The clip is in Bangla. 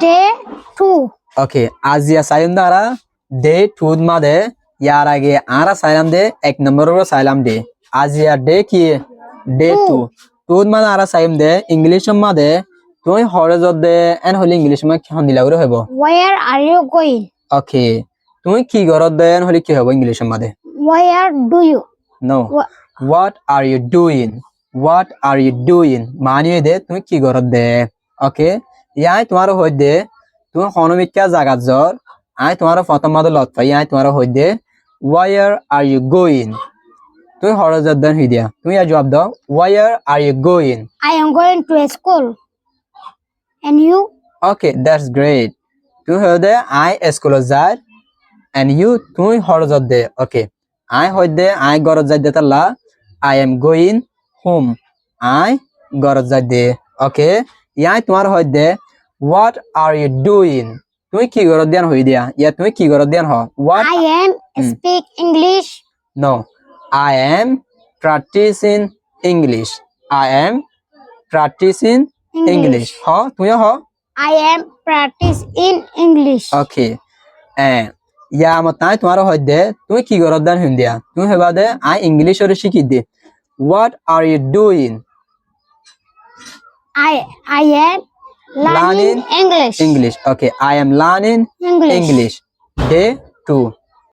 Day 2. ওকে আজিয়া সাইলাম দ্বারা ডে 2 মাদে ইয়ার আগে আরা সাইলাম দে এক নম্বরের সাইলাম দে আজিয়া ডে কি ডে 2 2 মানে আরা সাইলাম দে ইংলিশ মাদে তুই হরে যদ দে এন হলি ইংলিশ মা কি হন দিলাগুরে হইব Where are you going? ওকে তুই কি গরত দে এন হলি কি হইব ইংলিশ মাদে Where do you? No what are you doing what are you doing মানিয়ে দে তুই কি গরত দে ওকে ইয়াই তোমার হই দে তুমি হনমিকা জাগাত জর আই তোমার প্রথম মাদে লত পাই আই তোমার হই দে where are you going তুই হরে যদ দেন হই দিয়া তুমি আর জবাব দাও where are you going I am going to a school. And you? okay that's great তুই হই দে আই স্কুল যাই and you তুই হরে যদ দে okay আই হই দে আই গরত যাই দে তালা I am going home আই গরত যাই দে ওকে ইয়াই তোমার হই দে what are you doing তুই কি গরত দেন হই দিয়া ইয়া তুই কি গরত দেন হ what I am speak English. no I am practicing English I am practicing English হ তুই হ I am practice in English. okay ইয়া আমার তাই তোমার হই দে তুই কি গরত দেন হই দিয়া তুই হেবা দে আই ইংলিশ ওরে শিখি দে what are you doing I am learning English. English okay I am learning English. English day 2